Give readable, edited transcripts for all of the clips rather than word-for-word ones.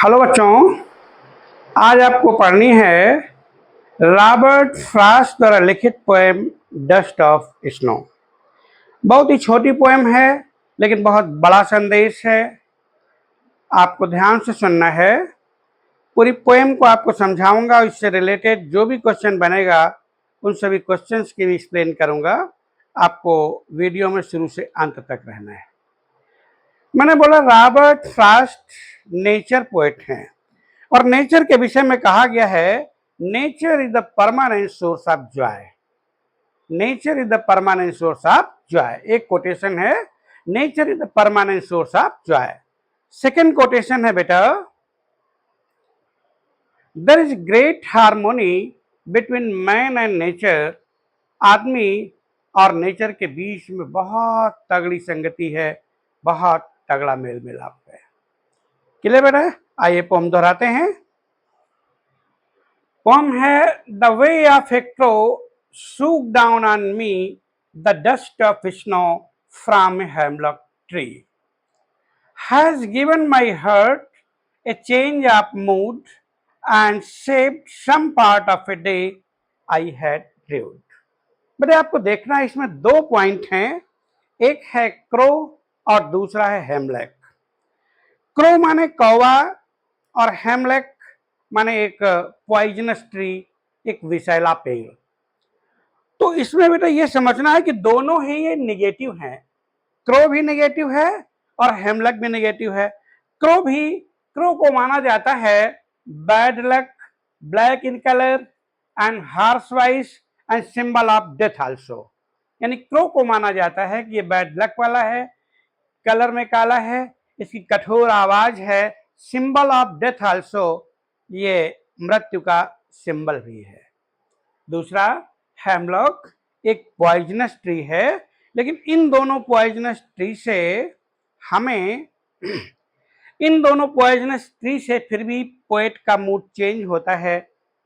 Hello बच्चों, आज आपको पढ़नी है रॉबर्ट फ्रॉस्ट द्वारा लिखित पोएम डस्ट ऑफ स्नो। बहुत ही छोटी पोएम है लेकिन बहुत बड़ा संदेश है। आपको ध्यान से सुनना है। पूरी पोएम को आपको समझाऊंगा और इससे रिलेटेड जो भी क्वेश्चन बनेगा उन सभी क्वेश्चंस की भी एक्सप्लेन करूंगा। आपको वीडियो में शुरू से अंत तक रहना है। मैंने बोला रॉबर्ट फ्रॉस्ट नेचर पोएट हैं और नेचर के विषय में कहा गया है nature is the permanent source of joy. Nature is the permanent source of joy. एक कोटेशन है nature is the permanent source of joy. Second quotation है बेटा there is great harmony between man and nature. आदमी और nature के बीच में बहुत तगड़ी संगति है, बहुत तगड़ा मेल मिलाप है। क्लियर बेटा? आइए पोम दोहराते हैं। पोम है the way of A crow shook down on me the dust of snow from a hemlock tree has given my heart a change of mood and shaped some part of a day I had lived। बेटे आपको देखना है, इसमें दो point हैं, एक है crow और दूसरा है हेमलेक। क्रो माने कौवा और हेमलेक माने एक पॉइजनस ट्री, एक विषैला पेड़। तो इसमें बेटा ये समझना है कि दोनों ही ये नेगेटिव हैं। क्रो भी नेगेटिव है और हेमलक भी नेगेटिव है। क्रो को माना जाता है bad luck, black in colour and harsh voice and symbol of death also. यानी क्रो को माना जाता है कि ये बैड लक वाला है, कलर में काला है, इसकी कठोर आवाज है, सिंबल ऑफ डेथ आल्सो, ये मृत्यु का सिंबल भी है। दूसरा हेमलॉक एक पॉइजनस ट्री है, लेकिन इन दोनों पॉइजनस ट्री से फिर भी पोएट का मूड चेंज होता है।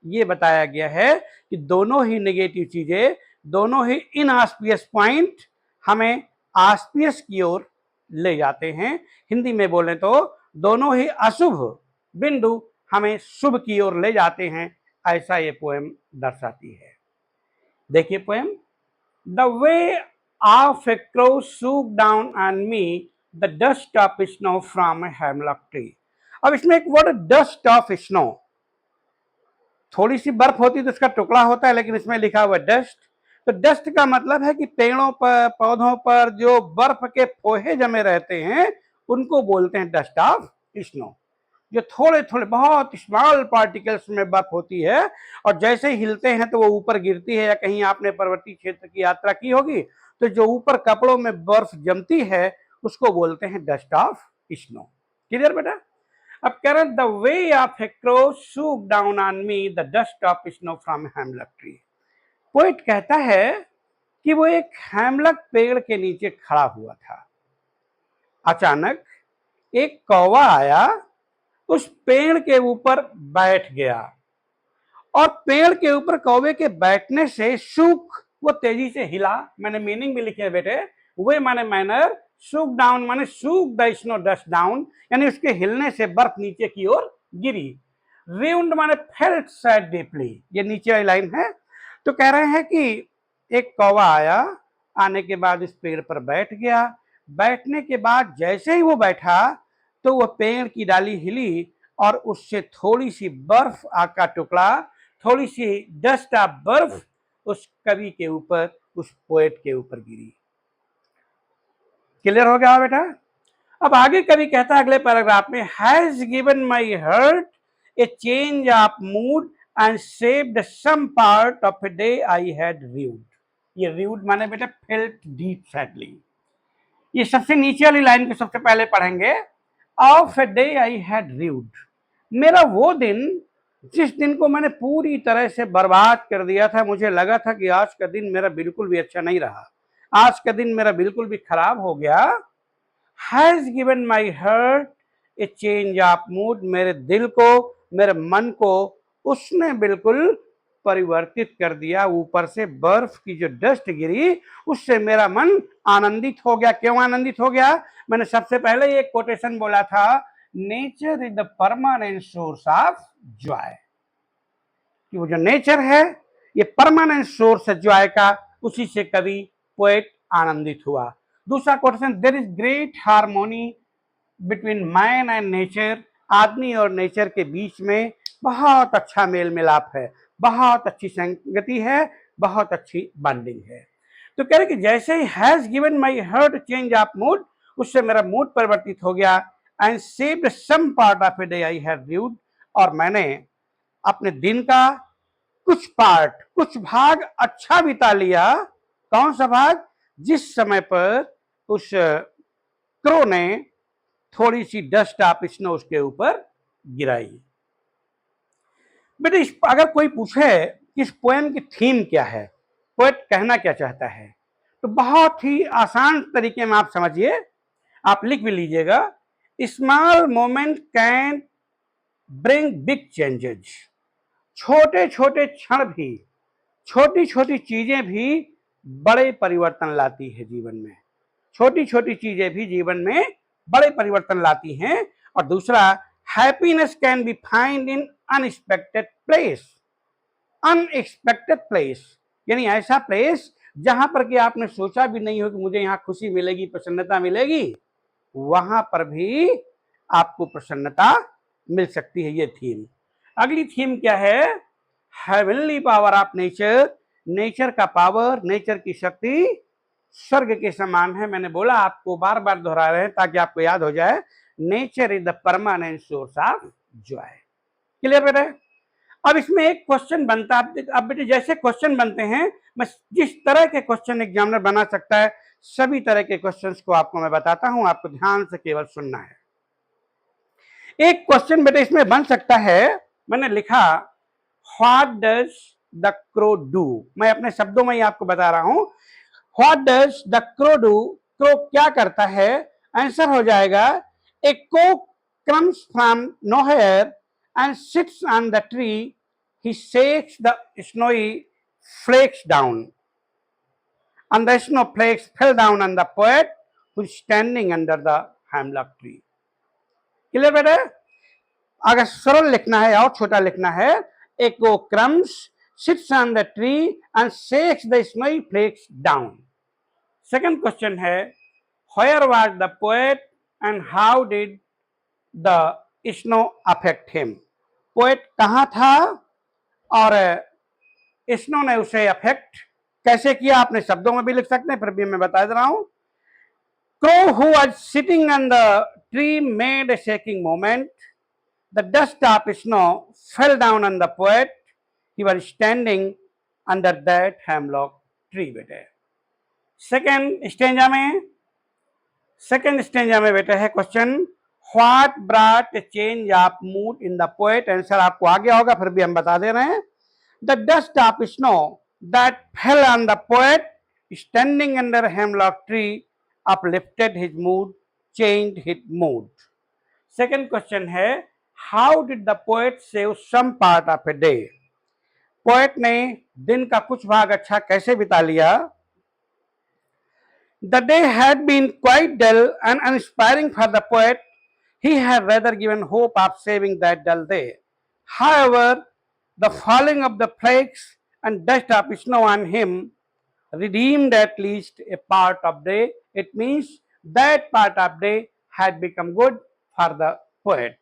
ये बताया गया है कि दोनों ही नेगेटिव चीजें, दोनों ही इनऑस्पियस पॉइंट हमें ऑस्पियस की ओर ले जाते हैं। हिंदी में बोले तो दोनों ही अशुभ बिंदु हमें शुभ की ओर ले जाते हैं, ऐसा ये पोएम दर्शाती है। देखिए poem, the way of A crow shook down on me the dust of snow from a hemlock tree. अब इसमें एक वर्ड डस्ट ऑफ स्नो, थोड़ी सी बर्फ होती तो उसका टुकड़ा होता है, लेकिन इसमें लिखा हुआ डस्ट। तो डस्ट का मतलब है कि पेड़ों पर, पौधों पर जो बर्फ के फोहे जमे रहते हैं उनको बोलते हैं डस्ट ऑफ स्नो। जो थोड़े थोड़े बहुत स्मॉल पार्टिकल्स में बर्फ होती है और जैसे ही हिलते हैं तो वो ऊपर गिरती है। या कहीं आपने पर्वतीय क्षेत्र की यात्रा की होगी तो जो ऊपर कपड़ों में बर्फ जमती है उसको बोलते हैं डस्ट ऑफ स्नो। क्लियर बेटा? अब कह रहे the way of A crow shook down on me the dust of snow from हेमलक tree. Poet कहता है कि वो एक हेमलक पेड़ के नीचे खड़ा हुआ था। अचानक एक कौवा आया, उस पेड़ के ऊपर बैठ गया और पेड़ के ऊपर कौवे के बैठने से शूक, वो तेजी से हिला। मैंने मीनिंग भी लिखे है बेटे, वे माने मैनर, शूक डाउन माने shook the snow dust down, यानी उसके हिलने से बर्फ नीचे की ओर गिरी। रिउंड माने फेल्ट सैड डीपली, ये नीचे वाली लाइन है। तो कह रहे हैं कि एक कौवा आया, आने के बाद इस पेड़ पर बैठ गया। बैठने के बाद जैसे ही वो बैठा तो वह पेड़ की डाली हिली और उससे थोड़ी सी बर्फ का टुकड़ा, थोड़ी सी डस्ट ऑफ बर्फ उस कवि के ऊपर, उस पोएट के ऊपर गिरी। क्लियर हो गया बेटा? अब आगे कवि कहता है अगले पैराग्राफ में, has given my heart a change of mood and saved some part of a day I had rued. ये रिव्ड माने बेटा फेल्ट डीप सैडली। ये सबसे नीचे वाली लाइन को सबसे पहले पढ़ेंगे। Of a day I had rued, मेरा वो दिन जिस दिन को मैंने पूरी तरह से बर्बाद कर दिया था। मुझे लगा था कि आज का दिन मेरा बिल्कुल भी अच्छा नहीं रहा, आज का दिन मेरा बिल्कुल भी खराब हो गया। Has given my heart a change of mood, मेरे दिल को, मेरे मन को उसने बिल्कुल परिवर्तित कर दिया। ऊपर से बर्फ की जो डस्ट गिरी उससे मेरा मन आनंदित हो गया। क्यों आनंदित हो गया? मैंने सबसे पहले एक कोटेशन बोला था nature is the permanent source of Joy, कि वो जो नेचर है ये परमानेंट सोर्स है जॉय का, उसी से कवि पोएट आनंदित हुआ। दूसरा question, there is great harmony between man and nature, आदमी और नेचर के बीच में बहुत अच्छा मेल मिलाप है, बहुत अच्छी संगति है, बहुत अच्छी बॉन्डिंग है। तो कह रहे कि जैसे ही has given my heart change of mood, उससे मेरा मूड परिवर्तित हो गया, and saved some part of a day I had rued, और मैंने अपने दिन का कुछ पार्ट, कुछ भाग अच्छा बिता लिया। कौन सा भाग? जिस समय पर उस क्रो ने थोड़ी सी डस्ट ऑफ स्नो उसके ऊपर गिराई। बेटे अगर कोई पूछे कि इस पोएम की थीम क्या है, पोएट कहना क्या चाहता है, तो बहुत ही आसान तरीके में आप समझिए, आप लिख भी लीजिएगा, small moment can bring big changes, छोटे छोटे क्षण भी, छोटी छोटी चीजें भी बड़े परिवर्तन लाती है जीवन में, छोटी छोटी चीजें भी जीवन में बड़े परिवर्तन लाती हैं। और दूसरा, happiness can be find in unexpected place, unexpected place यानी ऐसा प्लेस जहां पर कि आपने सोचा भी नहीं हो कि मुझे यहाँ खुशी मिलेगी, प्रसन्नता मिलेगी, वहां पर भी आपको प्रसन्नता मिल सकती है। ये थीम। अगली थीम क्या है? Heavenly power of nature, nature का पावर, नेचर की शक्ति स्वर्ग के समान है। मैंने बोला, आपको बार बार दोहरा रहे हैं ताकि आपको याद हो जाए, nature is the permanent source of Joy. Clear बेटा? अब इसमें एक क्वेश्चन बनता है, अब बेटे जैसे क्वेश्चन बनते हैं, मैं जिस तरह के क्वेश्चन एग्जामिनर बना सकता है, सभी तरह के क्वेश्चंस को आपको मैं बताता हूं, आपको ध्यान से केवल सुनना है। एक क्वेश्चन बेटे इसमें बन सकता है, मैंने लिखा what does the crow do, मैं अपने शब्दों में ही आपको बता रहा हूं, what does the crow do, crow क्या करता है? आंसर हो जाएगा, A cock comes from nowhere and sits on the tree, he shakes the snowy flakes down, and the snow flakes fell down on the poet who is standing under the hemlock tree. Clear बेटा? अगर सरल लिखना है और छोटा लिखना है, एक वो crumbs sits on the tree and shakes the snowy flakes down. Second question है, where was the poet and how did the snow affect him? Poet कहां था और स्नो ने उसे अफेक्ट कैसे किया? अपने शब्दों में भी लिख सकते हैं, फिर भी मैं बता दे रहा हूं। Crow who was sitting on the tree made a shaking moment, the dust of snow fell down on the poet, he was standing under that hemlock tree. बेटे सेकेंड स्टेंजा में बेटे है question, What brought a change of mood in the poet? Answer आपको आ गया होगा, फिर भी हम बता दे रहे हैं। The dust of snow that fell on the poet standing under a hemlock tree uplifted his mood, changed his mood. Second question है, How did the poet save some part of a day? Poet ने दिन का कुछ भाग अच्छा कैसे बिता लिया? The day had been quite dull and uninspiring for the poet. He had rather given hope of saving that dull day. However, the falling of the flakes and dust of snow on him redeemed at least a part of day. It means that part of day had become good for the poet.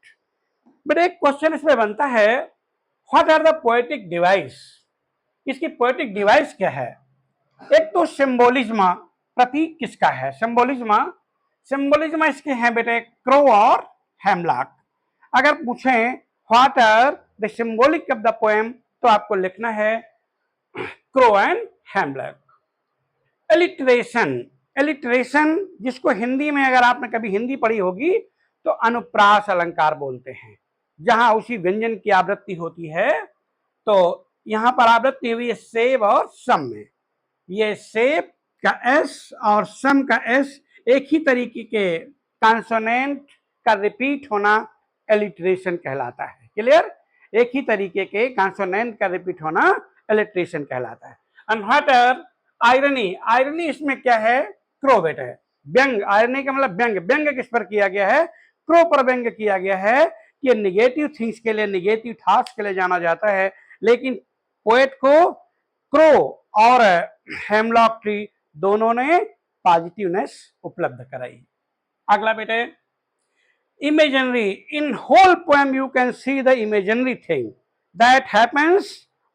But एक question इसमें बनता है, What are the poetic device? इसकी poetic device क्या है? एक तो symbolism, प्रतीक किसका है? सिंबोलिज्म इसके हैं बेटे क्रो और हेमलॉक। अगर पूछें what are the symbolic of the poem, तो आपको लिखना है क्रो एंड हेमलॉक। एलिट्रेशन जिसको हिंदी में, अगर आपने कभी हिंदी पढ़ी होगी, तो अनुप्रास अलंकार बोलते हैं, जहां उसी व्यंजन की आवृत्ति होती है। तो यहां पर आवृत्ति हुई है सेब और सम में। ये सेब का एस और सम का एस एक ही तरीके के कॉन्सोनेंट का रिपीट होना एलिट्रेशन कहलाता है। क्लियर? एक ही तरीके के कॉन्सोनेंट का रिपीट होना एलिट्रेशन कहलाता है। अनहटर आयरनी, आयरनी इसमें क्या है? क्रो बेटा है। व्यंग, आयरनी का मतलब व्यंग, व्यंग किस पर किया गया है? क्रो पर व्यंग किया गया है कि निगेटिव थिंग्स के लिए, निगेटिव थॉट्स के लिए जाना जाता है, लेकिन पोएट को क्रो और हेमलॉक ट्री दोनों ने पॉजिटिवनेस उपलब्ध कराई। अगला बेटे, imaginary. In whole poem you can see the imaginary thing that happens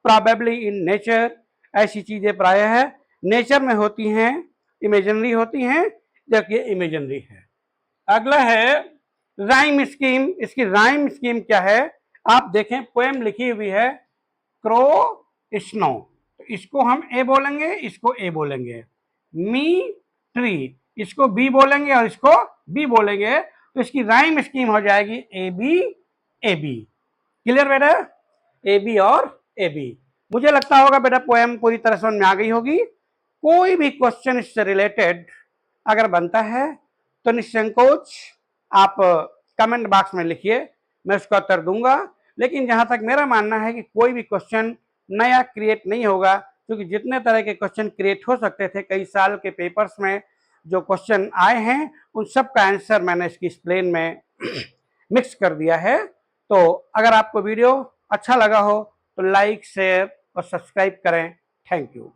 probably in nature. ऐसी चीजें प्रायः है नेचर में होती हैं, इमेजिनरी होती हैं, जबकि इमेजिनरी है। अगला है राइम स्कीम। इसकी राइम स्कीम क्या है आप देखें, पोएम लिखी हुई है क्रो स्नो, तो इसको हम ए बोलेंगे, इसको ए बोलेंगे। मी ट्री, इसको बी बोलेंगे और इसको बी बोलेंगे, तो इसकी राइम स्कीम हो जाएगी A B A B. Clear बेटा, ए बी और ए बी। मुझे लगता होगा बेटा पोएम पूरी तरह समझ में आ गई होगी। कोई भी क्वेश्चन इससे रिलेटेड अगर बनता है तो निसंकोच आप कमेंट बॉक्स में लिखिए, मैं उसका उत्तर दूंगा। लेकिन जहां तक मेरा मानना है कि कोई भी क्वेश्चन नया क्रिएट नहीं होगा, क्योंकि जितने तरह के क्वेश्चन क्रिएट हो सकते थे कई साल के पेपर्स में जो क्वेश्चन आए हैं उन सब का आंसर मैंने इसकी एक्सप्लेन में मिक्स कर दिया है। तो अगर आपको वीडियो अच्छा लगा हो तो लाइक, शेयर और सब्सक्राइब करें। Thank you.